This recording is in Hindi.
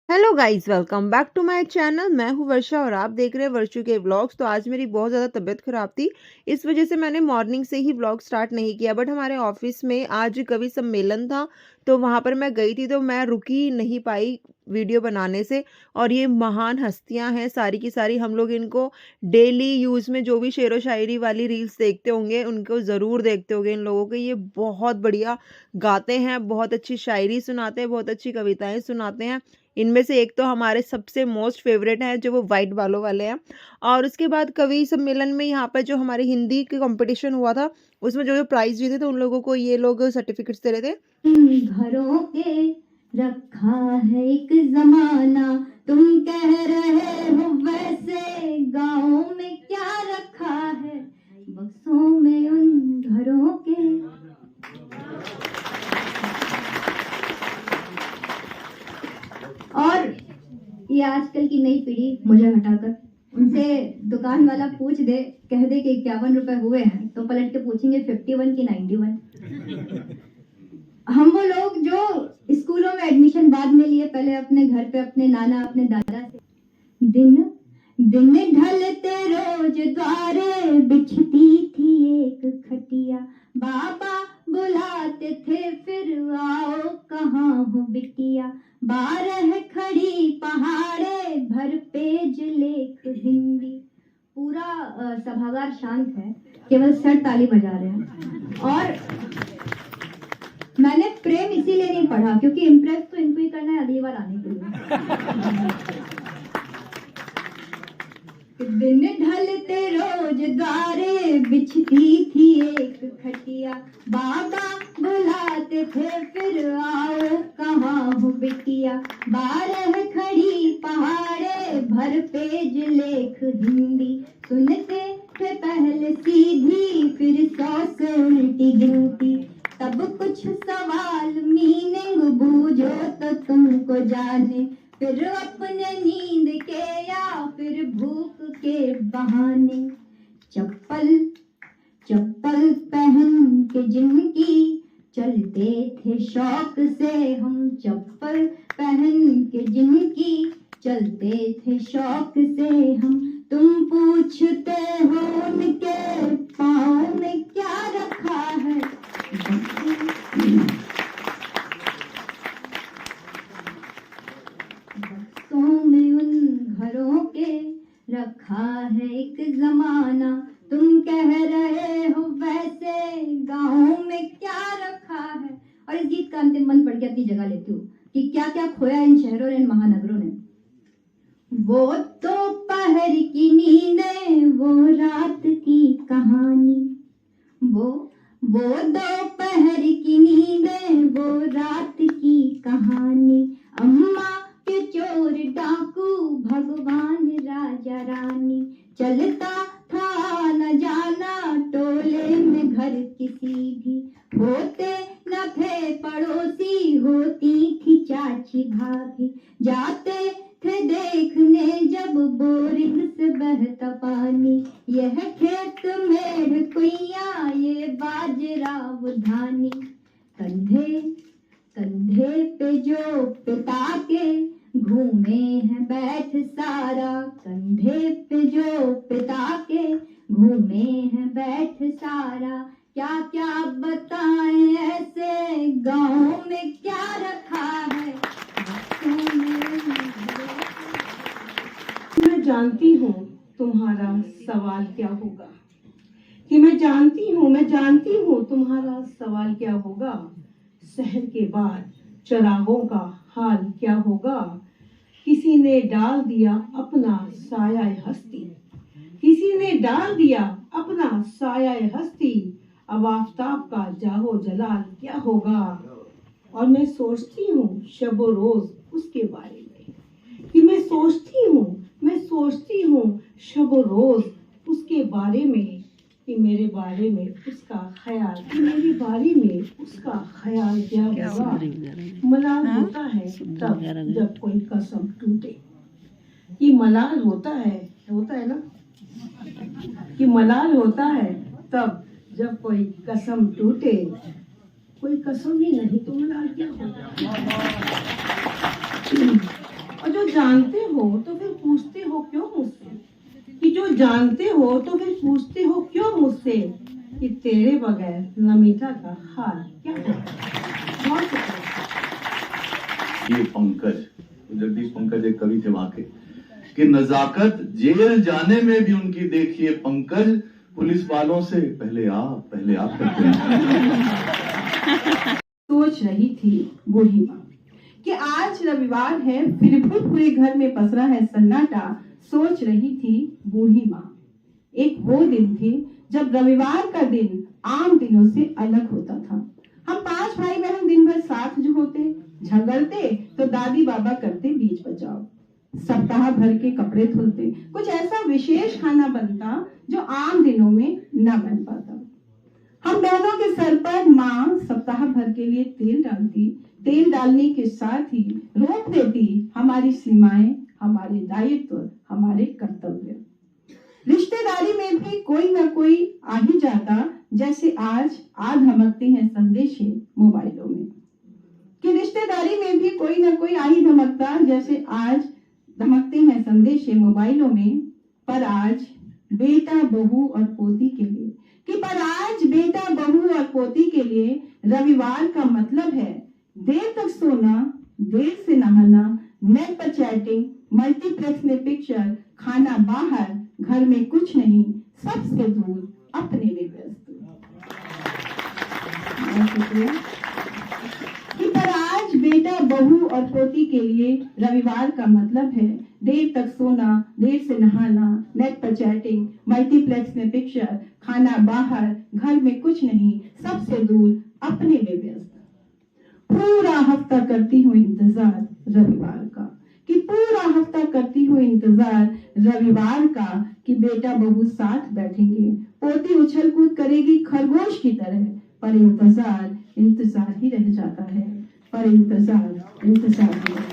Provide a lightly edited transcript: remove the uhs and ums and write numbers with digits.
Hello guys, welcome back to my channel. मैं हूं वर्षा और आप देख रहे हैं वर्षू के व्लॉग्स। तो आज मेरी बहुत ज़्यादा तबीयत ख़राब थी, इस वजह से मैंने मॉर्निंग से ही व्लॉग स्टार्ट नहीं किया। बट हमारे ऑफिस में आज कवि सम्मेलन था, तो वहां पर मैं गई थी, तो मैं रुक ही नहीं पाई वीडियो बनाने से। और ये महान हस्तियां हैं सारी की सारी, हम लोग इनको डेली यूज़ में जो भी शेरो शायरी वाली रील्स देखते होंगे उनको ज़रूर देखते होंगे। इन लोगों के ये बहुत बढ़िया गाते हैं, बहुत अच्छी शायरी सुनाते हैं, बहुत अच्छी कविताएं सुनाते हैं। इनमें से एक तो हमारे सबसे मोस्ट फेवरेट हैं जो वो वाइट बालों वाले हैं। और उसके बाद कवि सम्मेलन में यहाँ पर जो हमारे हिंदी के कंपटीशन हुआ था, उसमें जो जो प्राइज जीते थे उन लोगों को ये लोग सर्टिफिकेट्स दे रहे थे। घरों के रखा है एक जमाना, तुम कह रहे हो वैसे गाँव में क्या रखा है बक्सों में उन घरों के। और ये आजकल की नई पीढ़ी मुझे हटाकर उनसे दुकान वाला पूछ दे, कह दे कि 51 रुपए हुए हैं, तो पलट के पूछेंगे 51 की 91। हम वो लोग जो स्कूलों में एडमिशन बाद में लिए, पहले अपने घर पे अपने नाना अपने दादा से दिन दिन ढलते रोज द्वारे बिछती थी एक खटिया, बाबा बुलाते थे फिर आओ कहाँ हो बिटिया, 12 खड़ी पहाड़े भर पेज लेख हिंदी। पूरा सभागार शांत है, केवल सर ताली बजा रहे हैं। और मैंने प्रेम इसीलिए नहीं पढ़ा क्योंकि इम्प्रेस तो इनको ही करना है अगली बार आने के लिए। दिन ढलते रोज द्वारे बिछती थी एक खटिया, बाबा बुलाते थे फिर आओ कहाँ हो बिटिया, 12 खड़ी पहाड़े भर पेज लेख हिंदी, सुनते थे पहले सीधी फिर 100 से उल्टी गिनती, तब कुछ सवाल मीनिंग बूझो तो तुमको जाने, फिर अपने नींद के या फिर भूख के बहाने, चप्पल चप्पल पहन के जिनकी चलते थे शौक से हम, चप्पल पहन के जिनकी चलते थे शौक से हम, तुम पूछते हो उनके पाँव में क्या रखा है। बक्सों में उन घरों के रखा है एक जमाना, तुम कह रहे हो वैसे गाँव में क्या रखा है। और इस गीत का अंतिम मन पढ़ के अपनी जगह लेती हूँ कि क्या क्या खोया इन शहरों ने, इन महानगरों ने। वो तो पहर की नींदें, वो रात की कहानी, वो दोपहर की नींदें, वो रात की कहानी, अम्मा के चोर डाकू भगवान राजा रानी, चलता था न जाना टोले में घर किसी भी, होते न थे पड़ोसी होती थी चाची भाभी, जाते थे देखने जब बोरिंग से बहता पानी, यह खेत मेढ़ कुइया ये बाजरा वो धानी, कंधे कंधे पे जो पिता के घूमे हैं बैठ सारा, कंधे पे जो पिता के घूमे हैं बैठ सारा, क्या क्या बताएं ऐसे गाँव में क्या रखा है। मैं जानती हूँ तुम्हारा सवाल क्या होगा, कि मैं जानती हूँ तुम्हारा सवाल क्या होगा, शहर के बाद चरागों का हाल क्या होगा, किसी ने डाल दिया अपना साया हस्ती, किसी ने डाल दिया अपना साया हस्ती, अब आफताब का जाहो जलाल क्या होगा। और मैं सोचती हूँ शबो रोज उसके बारे में, कि मैं सोचती हूँ शबो रोज उसके बारे में, कि मेरे बारे में उसका ख्याल, कि मेरे बारे में उसका ख्याल क्या होगा। मलाल होता है तब जब कोई कसम टूटे, कि मलाल होता है ना, कि मलाल होता है तब जब कोई कसम टूटे, कोई कसम ही नहीं तो मलाल क्या होगा। जानते हो तो फिर पूछते हो क्यों मुझसे, कि जो जानते हो तो फिर पूछते हो क्यों मुझसे, कि तेरे बगैर नमिता का हाल क्या होगा। बहुत शुक्रिया। ये पंकज, जगदीश पंकज एक कवि थे वहां के, कि नजाकत जेल जाने में भी उनकी देखिए पंकज, पुलिस वालों से पहले आप करते हैं। सोच रही थी बूढ़ी माँ कि आज रविवार है, फिर भी पूरे घर में पसरा है सन्नाटा। सोच रही थी बूढ़ी माँ, एक वो दिन थे जब रविवार का दिन आम दिनों से अलग होता था। हम 5 भाई बहन दिन भर साथ जो होते, झगड़ते तो दादी बाबा करते बीच बचाव, सप्ताह भर के कपड़े धुलते, कुछ ऐसा विशेष खाना बनता जो आम दिनों में न बन पाता। हम बहनों के सर पर माँ सप्ताह भर के लिए तेल डालती, तेल डालने के साथ ही रोक देती हमारी सीमाएं, हमारे दायित्व, हमारे कर्तव्य। रिश्तेदारी में भी कोई ना कोई आ ही जाता, जैसे आज आ धमकते हैं संदेशे मोबाइलों में, कि रिश्तेदारी में भी कोई ना कोई आ ही धमकता, जैसे आज धमकते हैं संदेशे मोबाइलों में। पर आज बेटा बहू और पोती के लिए, बेटा बहू और पोती के लिए रविवार का मतलब है देर तक सोना, देर से नहाना, नेट पर चैटिंग, मल्टीप्लेक्स में पिक्चर, खाना बाहर, घर में कुछ नहीं, सबसे दूर, अपने में व्यस्त। कि पर आज बेटा बहू और पोती के लिए रविवार का मतलब है देर तक सोना, देर से नहाना, नेट पर चैटिंग, मल्टीप्लेक्स में पिक्चर, खाना बाहर, घर में कुछ नहीं, सबसे दूर, अपने में व्यस्त। पूरा हफ्ता करती हूँ इंतजार रविवार का, कि पूरा हफ्ता करती हूँ इंतजार रविवार का, कि बेटा बहू साथ बैठेंगे, पोती उछल कूद करेगी खरगोश की तरह, पर इंतजार ही रह जाता है, पर इंतजार ही